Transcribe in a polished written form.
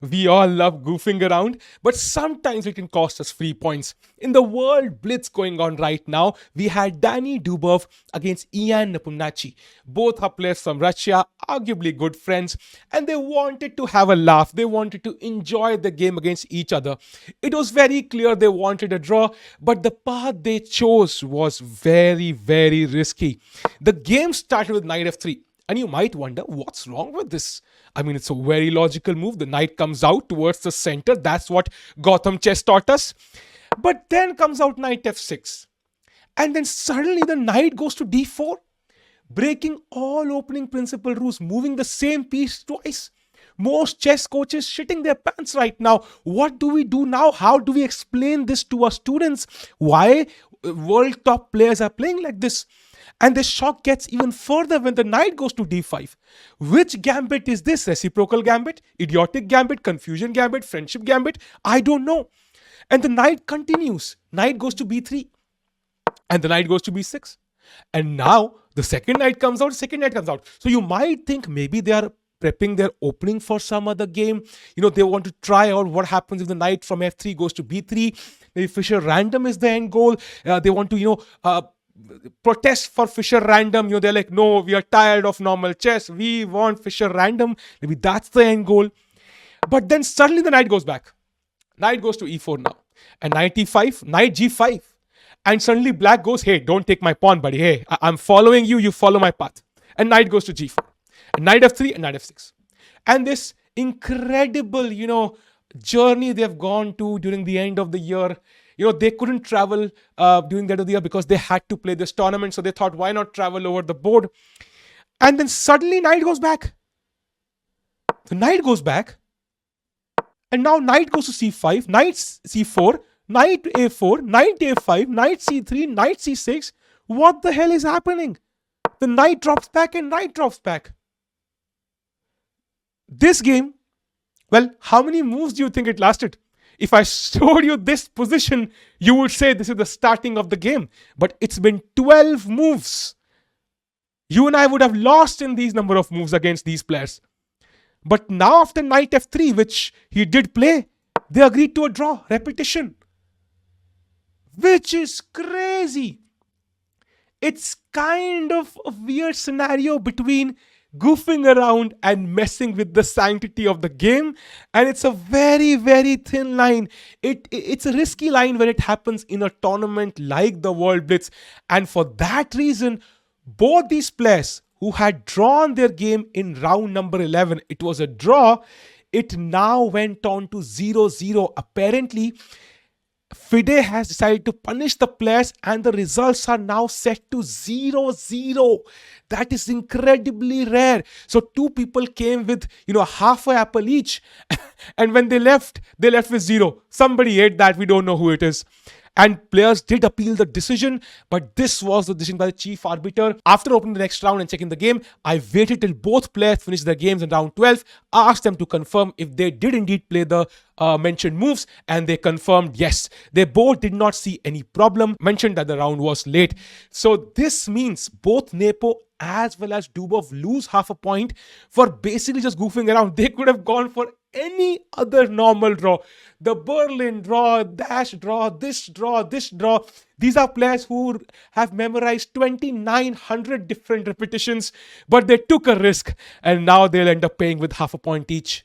We all love goofing around, but sometimes it can cost us free points. In the World Blitz going on right now, we had Danny Dubov against Ian Nepomniachtchi. Both are players from Russia, arguably good friends, and they wanted to have a laugh. They wanted to enjoy the game against each other. It was very clear they wanted a draw, but the path they chose was very, very risky. The game started with knight f3. And you might wonder, what's wrong with this? I mean, it's a very logical move. The knight comes out towards the center. That's what Gotham chess taught us. But then comes out knight f6. And then suddenly the knight goes to d4, breaking all opening principle rules, moving the same piece twice. Most chess coaches shitting their pants right now. What do we do now? How do we explain this to our students? Why world top players are playing like this? And the shock gets even further when the knight goes to d5. Which gambit is this? Reciprocal gambit? Idiotic gambit? Confusion gambit? Friendship gambit? I don't know. And the knight continues. Knight goes to b3. And the knight goes to b6. And now the second knight comes out, second knight comes out. So you might think maybe they are prepping their opening for some other game. They want to try out what happens if the knight from f3 goes to b3. Maybe Fischer random is the end goal. They want to, protest for Fischer random. They're like, no, we are tired of normal chess. We want Fischer random. Maybe that's the end goal. But then suddenly the knight goes back. Knight goes to e4 now. And knight e5, knight g5. And suddenly black goes, hey, don't take my pawn, buddy. Hey, I'm following you. You follow my path. And knight goes to g4. And knight f3 and knight f6. And this incredible, journey they've gone to during the end of the year. They couldn't travel during the end of the year because they had to play this tournament. So they thought, why not travel over the board? And then suddenly knight goes back. The knight goes back. And now knight goes to c5, knight c4, knight a4, knight a5, knight c3, knight c6. What the hell is happening? The knight drops back and knight drops back. This game, well, how many moves do you think it lasted? If I showed you this position, you would say this is the starting of the game. But it's been 12 moves. You and I would have lost in these number of moves against these players. But now after knight f3, which he did play, they agreed to a draw, repetition. Which is crazy. It's kind of a weird scenario between goofing around and messing with the sanctity of the game, and it's a very, very thin line. It's a risky line when it happens in a tournament like the World Blitz, and for that reason both these players who had drawn their game in round number 11, it was a draw, it now went on to 0-0. Apparently FIDE has decided to punish the players and the results are now set to 0-0. That is incredibly rare. So two people came with, half a apple each. And when they left with 0. Somebody ate that. We don't know who it is. And players did appeal the decision, but this was the decision by the chief arbiter. After opening the next round and checking the game, I waited till both players finished their games in round 12, asked them to confirm if they did indeed play the mentioned moves, and they confirmed yes. They both did not see any problem, mentioned that the round was late. So this means both Nepo as well as Dubov lose half a point for basically just goofing around. They could have gone for any other normal draw. The Berlin draw, dash draw, this draw, this draw. These are players who have memorized 2,900 different repetitions, but they took a risk and now they'll end up paying with half a point each.